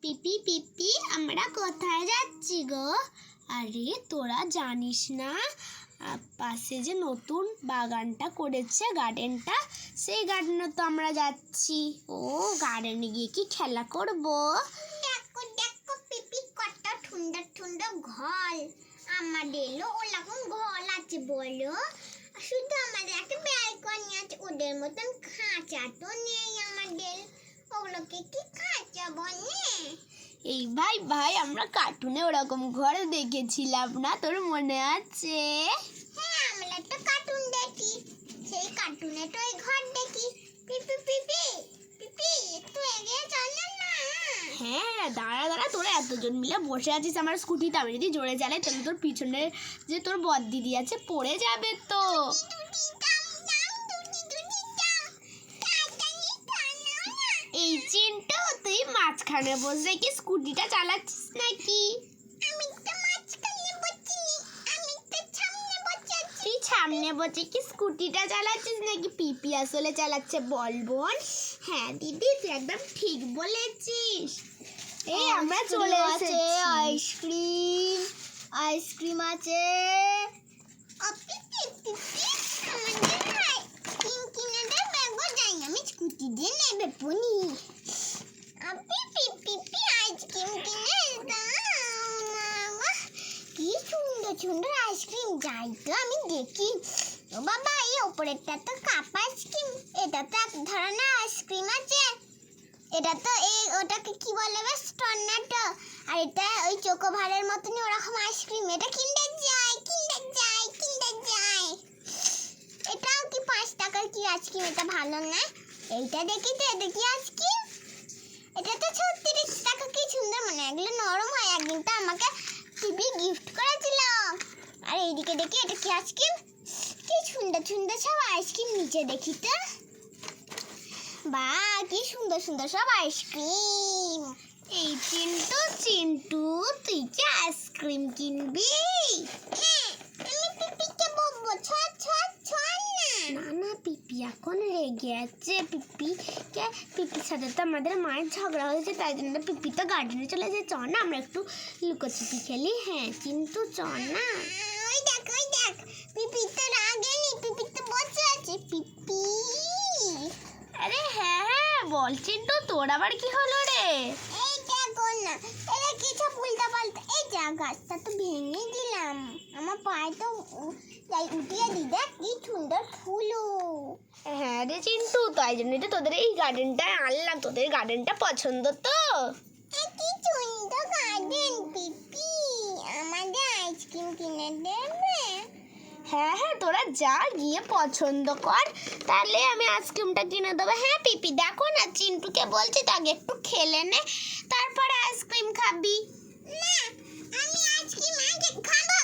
পিপি পিপি আমরা কোথায় যাচ্ছি গো? আরে তোরা জানিস না পাশে যে নতুন বাগানটা করেছে, গার্ডেনটা, সেই গার্ডেনে তো আমরা যাচ্ছি। ও গার্ডেনে গিয়ে কি খেলা করবো? দেখো দেখো পিপি, কত সুন্দর সুন্দর ঘর। আমাদেরও ওরকম ঘর আছে বলো, শুধু আমাদের একটা ব্যালকনি আছে, ওদের মতন খাঁচা তো নেই আমাদের। ওগুলোকে কি খাঁচা বলে? এই ভাই ভাই আমরা কার্টুনে ওরকম ঘর দেখেছিলাম না, তোর মনে আছে? হ্যাঁ, আমরা তো কার্টুন দেখি, সেই কার্টুনে তো ওই ঘর দেখি। পিপি পিপি পিপি, একটু এগিয়ে চল না। হ্যাঁ দাঁড়া দাঁড়া, তোরা এতজন মিলে বসে আছিস আমার স্কুটিতে, আমি যদি জোরে চালাই তাহলে তোর পিছনে যে তোর বদ দিদি আছে পড়ে যাবে তো। এই চিন্টু, তুই মাঝখানে বসে কি স্কুটিটা চালাচ্ছিস নাকি? আমি তো মাঝখানে বসিনি, আমি তো সামনে বসে আছি। তুই সামনে বসে কি স্কুটিটা চালাচ্ছিস নাকি পিপি আসলে চালাচ্ছে বল বোন? হ্যাঁ দিদি, তুই একদম ঠিক বলেছিস। এই আমরা চলে এসেছি। আইসক্রিম আইসক্রিম আছে। আমাদের আইসক্রিম কিনে দেবে গো, যাই আমি স্কুটি দিয়ে নেবে পনি। পিপি আইসক্রিম কিনে দাও না। কি সুন্দর সুন্দর আইসক্রিম, যাই তো আমি দেখি। ও বাবা, এই ওপরেরটা তো কাপ আইসক্রিম, এটা তো এক ধরনের আইসক্রিম আছে। এটা তো ওটাকে কি বলে বেশ, টর্নেটো। আর এটা ওই চোকোভারের মতনই ওরকম আইসক্রিম। এটা কিন্ডার জয়, কিন্ডার জয়, কিন্ডার জয়। এটাও কি 5 টাকার কি আইসক্রিম, এটা ভালো না। এইটা দেখি তো, এটা কি আইসক্রিম? এটা তো 36 টাকা, কি সুন্দর, মানে এগুলো নরম হয়। একদিন তো আমাকে টিভি গিফট করেছিল। আর এইদিকে দেখি, এটা কি আইসক্রিম? কি সুন্দর সুন্দর সব আইসক্রিম, নিচে দেখি তো। বাহ, কি সুন্দর সুন্দর সব আইসক্রিম। এই চিন্টু চিন্টু, তুই কি আইসক্রিম কিনবি? হ্যাঁ, আমি পিপিকে বলবো, ছড় ছড় ছড় না। না না, পিপি এখন রেগে আছে। পিপির সাথে তো আমাদের মায়ের ঝগড়া হয়েছে, তাই জন্য পিপি তো গার্ডেনে চলে যায়। চ না আমরা একটু লুকোচুপি খেলি। হ্যাঁ কিন্তু চ না। ওই দেখ পিপি তো রাগেনি, পিপি তো বসে আছে। পিপি, আরে হ্যাঁ হ্যাঁ বল চিন্টু, তোর আবার কি হলো রে? এই দেখো না, এটা কি সব উল্টা পাল্টা। এই যা, গাছটা তো ভেঙে দিলাম, আমার পায়ে তো যাই উঠিয়ে দি। দেখ কি সুন্দর ফুলও। হ্যাঁ রে চিন্টু, তাই জন্যই তো তোদের এই গার্ডেনটা আনলাম। তোদের গার্ডেনটা পছন্দ তো? কি সুন্দর গার্ডেন। পিপি, আমাদের আইসক্রিম কিনে দেবে? হ্যাঁ হ্যাঁ, তোরা যা গিয়ে পছন্দ কর, তাহলে আমি আইসক্রিমটা কিনে দেবো। হ্যাঁ পিপি, দেখো না চিন্টুকে বলছি তো আগে একটু খেলে নে, তারপরে আইসক্রিম খাবি। না, আমি আইসক্রিম আগে খাবো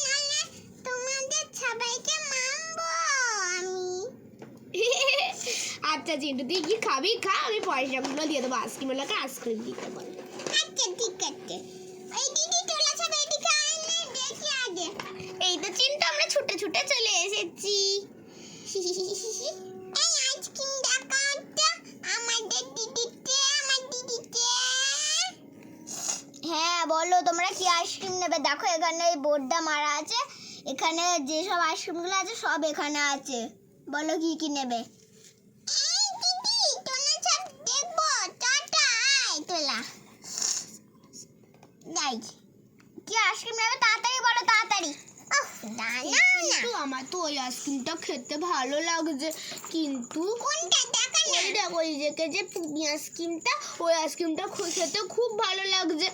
নাহলে তোমাদের সবাইকে মারবো আমি। আচ্ছা চিন্টু, তুই কি খাবি খা, আমি পয়সাগুলো দিয়ে দেবো আইসক্রিমওয়ালাকে আইসক্রিম দিতে বল। আচ্ছা ঠিক আছে। ওই দিদি তোলা সব এদিকে আয় না, দেখি আগে। এই তো চিন্টু, আমরা ছুটে ছুটে চলে এসেছি। এই আইসক্রিম দেখাও তো আমাদের দিদিতে, আমার দিদিতে। হ্যাঁ বলো, তোমরা কি আইসক্রিম নেবে? দেখো এখানে এই বোর্ডটা মারা আছে, এখানে যেসব আইসক্রিমগুলো আছে সব এখানে আছে। বলো কি কি নেবে? এই দিদি, তোলা সব দেখবো, টাটা। আয় তোলা, যাই। কি আইসক্রিম নেবে তাড়াতাড়ি বলো, তাড়াতাড়ি। দাঁড়া না, কিন্তু আমার তো ওই আইসক্রিমটা খেতে ভালো লাগছে, কিন্তু কোনটা দেখা না। ওই দেখ ওই যে পুমি আইসক্রিমটা, ওই আইসক্রিমটা খেতে খুব ভালো লাগছে,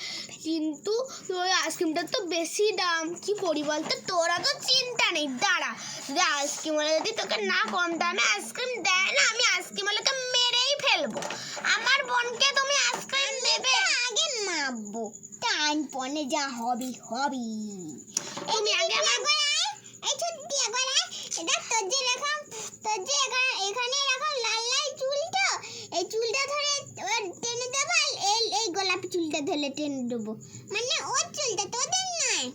কিন্তু ওই আইসক্রিমটা তো বেশি দাম। কি করি বলতো? তোরা তো চিন্তা নেই, দাঁড়া, যদি আইসক্রিমওয়ালা যদি তোকে না কম দামে আইসক্রিম দেয় না, আমি আইসক্রিমওয়ালাকে মেরেই ফেলবো। আমার বোনকে তুমি আইসক্রিম দেবে? আগে মারবো, টান পনে যা হবি হবি। তুমি আগে আমার এই ছুটি একবার আয়। এটা তোর যে এখানে এরকম লাল লাল চুলটা, এই চুলটা ধরে টেনে দেবো, এই গোলাপি চুলটা ধরে টেনে দেবো, মানে ওর চুলটা, তোদের নয়।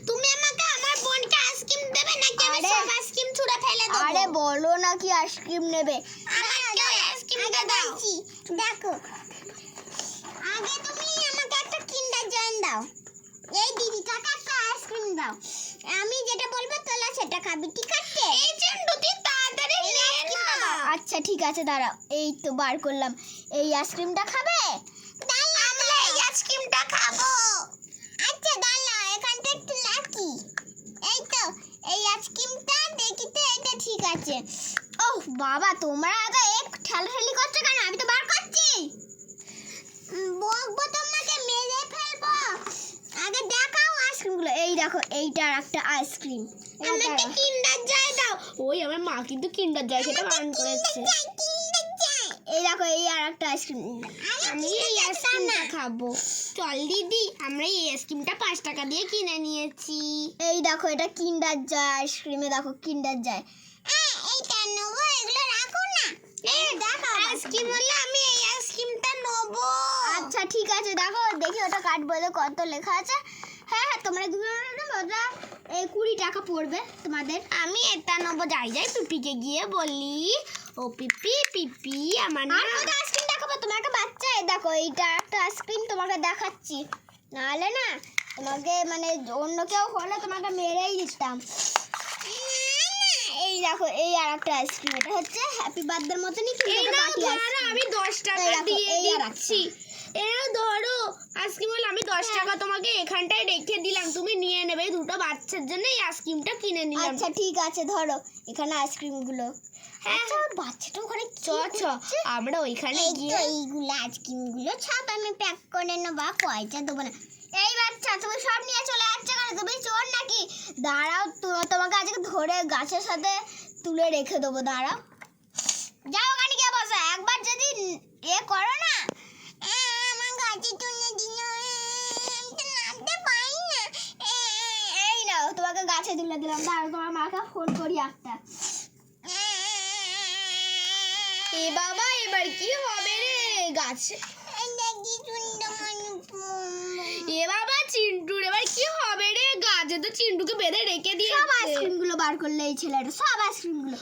তুমি আমাকে আমার বোনকে আইসক্রিম দেবে নাকি আমি সব আইসক্রিম ছুঁড়ে ফেলে দেবো? আরে বলো না কি আইসক্রিম নেবে। আমাকে ওই আইসক্রিমটা দাও। দেখো, আগে ঠিক আছে দাঁড়াও, এই তো বার করলাম। এই আইসক্রিমটা খাবে? আমরা এই আইসক্রিমটা খাবো। আচ্ছা দাঁড়াও, এখানটা একটু লাকি। এই তো এই আইসক্রিমটা দেখি তো, এটা ঠিক আছে। ওহ বাবা, তোমরা এত এক ঠেলাঠেলি করছো কেন? আমি তো বার করছি। বকবো তোমাকে, মেরে ফেলবো। আগে দেখাও আইসক্রিমগুলো। এই দেখো, এইটা আর একটা আইসক্রিম। আমাকে কিন্ডার জয় দাও। ওই আমার মা কিন্তু কিন্ডার জয় খেতে বারণ করেছে। এই দেখো, এই আর একটা আইসক্রিম। আমি এই আইসক্রিমটা খাবো। চল দিদি, আমরা এই আইসক্রিমটা 5 টাকা দিয়ে কিনে নিয়েছি। এই দেখো, এটা কিন্ডার জয় আইসক্রিমে, দেখো কিন্ডার জয়। এইটা নেবো, এগুলো রাখো না। দেখো আইসক্রিম হলে আমি এই আইসক্রিমটা নেবো। আচ্ছা ঠিক আছে, দেখো দেখি ওটা কাটবো, কত লেখা আছে। হ্যাঁ হ্যাঁ, তোমরা দুজনে নেবো, ওটা 20 টাকা পড়বে তোমাদের। আমি এটা নেবো। যাই যাই পিপিকে গিয়ে বলি, ও পিপি পিপি আমার না আর কত আইসক্রিম দেখাবো? তোমার একটা বাচ্চা, এই দেখো এইটা একটা আইসক্রিম তোমাকে দেখাচ্ছি, নাহলে না তোমাকে মানে অন্য কেউ হলে তোমাকে মেরেই দিতাম। এই দেখো, এই আর একটা আইসক্রিম, এটা হচ্ছে হ্যাপি বার্থডের মতনই কিন্তু এই এটা নাও বাটি ধরো, আইসক্রিম। আমি 10 টাকা এই দেখো, দিয়ে এই আর দিচ্ছি। এরা ধরো আইসক্রিম হলে আমি 10 টাকা তোমাকে এখানটায় রেখে দিলাম, তুমি নিয়ে নেবে। দুটো বাচ্চার জন্য এই আইসক্রিমটা কিনে নিলাম। আচ্ছা ঠিক আছে, ধরো এখানে আইসক্রিম গুলো। হ্যাঁ, আচ্ছা, ওর বাচ্চাটা ওখানে চ চ আমরা ওইখানে এই তো গিয়ে এইগুলো আইসক্রিম গুলো সব আমি প্যাক করে নেবো, পয়সা দেবো না। এই বাচ্চা, তুমি সব নিয়ে চলে যাচ্ছে কেন? তুমি চোর নাকি? দাঁড়াও, তোমাকে আজকে ধরে গাছের সাথে তুলে রেখে দেবো, দাঁড়াও। যাও ওখানে গিয়ে বসো, একবার যদি করো না, আমার গাছে তুলে দিল, নামতে পারি না। এই নাও, তোমাকে গাছে তুলে দিলাম। দাঁড়াও, তোমার মাকে ফোন করি একটা। এ বাবা, এবার কি হবে রে গাছে? এ বাবা, চিন্টুর এবার কি হবে রে? গাছে তো চিন্টুকে বেঁধে রেখে সব দিয়েছে। আইসক্রিম গুলো বার করলে এই ছেলেটা, সব আইসক্রিম গুলো।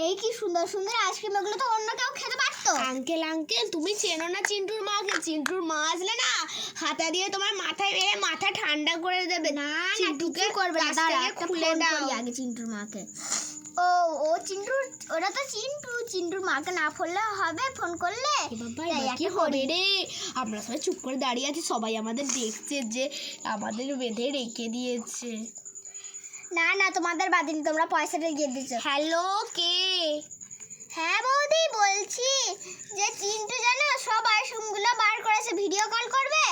এই কি সুন্দর সুন্দর আইসক্রিম, এগুলো তো অন্য কেউ খেতে পারতো। আঙ্কেল আঙ্কেল, তুমি চেনো না চিন্টুর মাকে? চিন্টুর মা আসলে না হাতা দিয়ে তোমার মাথায় মেরে মাথা ঠান্ডা করে দেবে। না না, চিন্টুকে কিছু করবে না। গাছ দাঁড়া, থেকে একটা খুলে ফোন দাও। করি আগে চিন্টুর মাকে। ও চিন্টুর, ওরা তো চিন্টুর মাকে না ফোনলে হবে, ফোন করলে। এ বাবা, তাই এবার কি একটা হবে করি। রে? আমরা সবাই চুপ করে দাঁড়িয়ে আছি, সবাই আমাদের দেখছে যে আমাদের বেঁধে রেখে দিয়েছে। না না, তোমাদের বাদিনি, তোমরা পয়সাটা দিয়ে দিচ্ছো। হ্যালো, কে? হ্যাঁ বৌদি, বলছি যে চিন্টু জানো সব আইসক্রিম গুলো বার করেছে, ভিডিও কল করবে?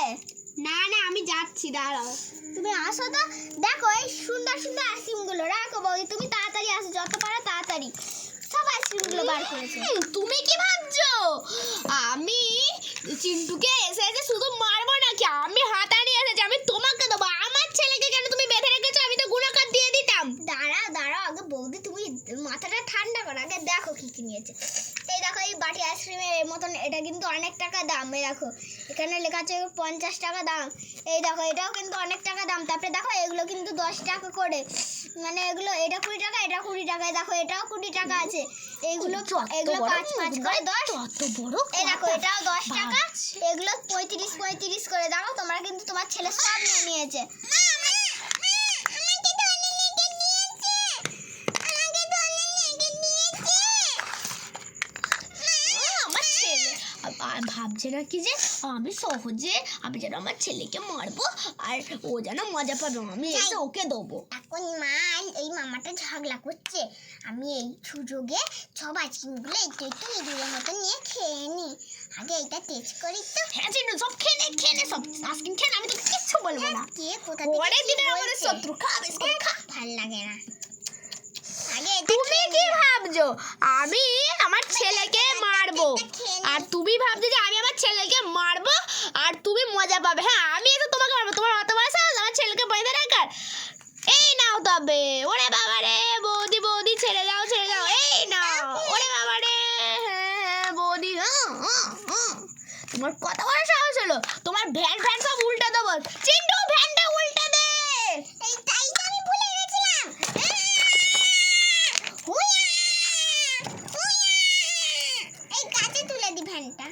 না না, আমি যাচ্ছি, দাঁড়াও। তুমি আসো তো, দেখো এই সুন্দর সুন্দর আইসক্রিম গুলো রাখো বৌদি, তুমি তাড়াতাড়ি আসো, যত পারো তাড়াতাড়ি। সব আইসক্রিম গুলো বার করেছে। তুমি কি ভাবছো আমি চিন্টুকে এসে এসে শুধু মারবো নাকি? আমি হাতা নিয়ে এসেছি, আমি তোমাকে দেবো। আমার ছেলেকে কেন তুমি বেঁধে রেখেছো? আমি তো গুণাকার দিয়ে দিতাম। দাঁড়াও দাঁড়াও, আগে বৌদি তুমি মাথাটা ঠান্ডা করো, আগে দেখো কি কি নিয়েছে। এই দেখো, এই বাটি আইসক্রিমের মতন, এটা কিন্তু অনেক টাকা দাম। এই দেখো, এখানে লেখা আছে 50 টাকা দাম। এই দেখো, এটাও কিন্তু অনেক টাকা দাম। তারপরে দেখো, এগুলো কিন্তু 10 টাকা করে, মানে এগুলো, এটা 20 টাকা, এটা 20 টাকা। দেখো, এটাও 20 টাকা আছে। এইগুলো এগুলো 5 করে 10। কত বড় এই দেখো, এটাও 10 টাকা। বাচ্চা। এগুলো 35 করে। দেখো, তোমরা কিন্তু তোমার ছেলে সব নিয়ে নিয়েছে। আমার ছেলে ভাবছে নাকি যে আমি সহজে আমি যেন আমার ছেলেকে মারবো আর ও যেন মজা পাবে, আমি এসে ওকে দেবো। এখন মা এই মামাটা ঝগড়া করছে, আমি এই সুযোগে সব আইসক্রিমগুলো একটু একটু ইঁদুরের মতো নিয়ে খেয়ে নি। আগে এটা টেস্ট করি তো। হ্যাঁ চিন্টু, সব খেয়ে নে, সব আইসক্রিম খেয়ে নে, আমি তোকে কিচ্ছু বলবো না। কে কোথা পরের দিনের আমাদের শত্রু, খা বিস্কুট খা। ভাল লাগে না। আগে এটা তুমি কি ভাবছো আমি আমার ছেলেকে মারবো? আর তুমি ভাবছো যে আমি আমার ছেলেকে মারবো আর তুমি মজা পাবে? হ্যাঁ, আমি তো তোমাকে মারবো। তোমার অত বয়স আছে আমার ছেলেকে বেঁধে রাখার? এই নাও তবে। ওরে বাবা রে, বৌদি বৌদি, ছেড়ে দাও ছেড়ে দাও। এই নাও। ওরে বাবা রে, হ্যাঁ বৌদি, তোমার কত বড় সাহস হলো? তোমার ভ্যান ফ্যান সব উল্টে দেবো। চিন্টু, ভ্যানটা উল্টে দে। এই তাই তো আমি ভুলে গেছিলাম। হুইয়া! এই কাছে তুলে দি ভ্যানটা।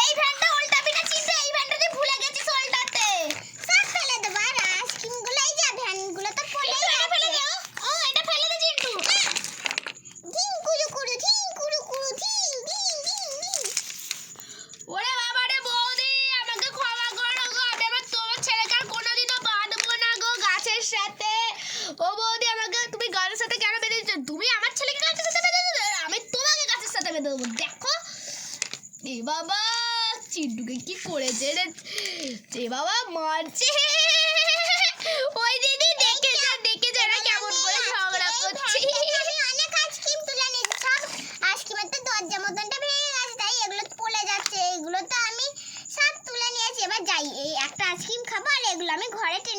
এই ভ্যানটা উল্টাবি না চিন্টু, এই ভ্যানটা তুই ভুলে গেছিস উল্টাতে। সব ফেলে দেবো, আর আইসক্রিমগুলো এই যে ভ্যানগুলো তো পড়েই এটা ফেলে আছে। দে। ও, এটা ফেলে দে চিন্টু। ধিং কুরু কুরু, ধিং কুরু কুরু, ধিং ধিং চিন্টুকে কি করেছে রে যে বাবা মারছে ওই দিদি দেখে যারা কেমন করে ঝগড়া করছে আমি অনেক আইসক্রিম তুলে নিয়েছি সব আইসক্রিমের তো দরজা মতনটা ভেঙে গেছে তাই এগুলো তো পড়ে যাচ্ছে এগুলো তো আমি সব তুলে নিয়েছি এবার যাই এই একটা আইসক্রিম খাবো আর এগুলো আমি ঘরে টেনে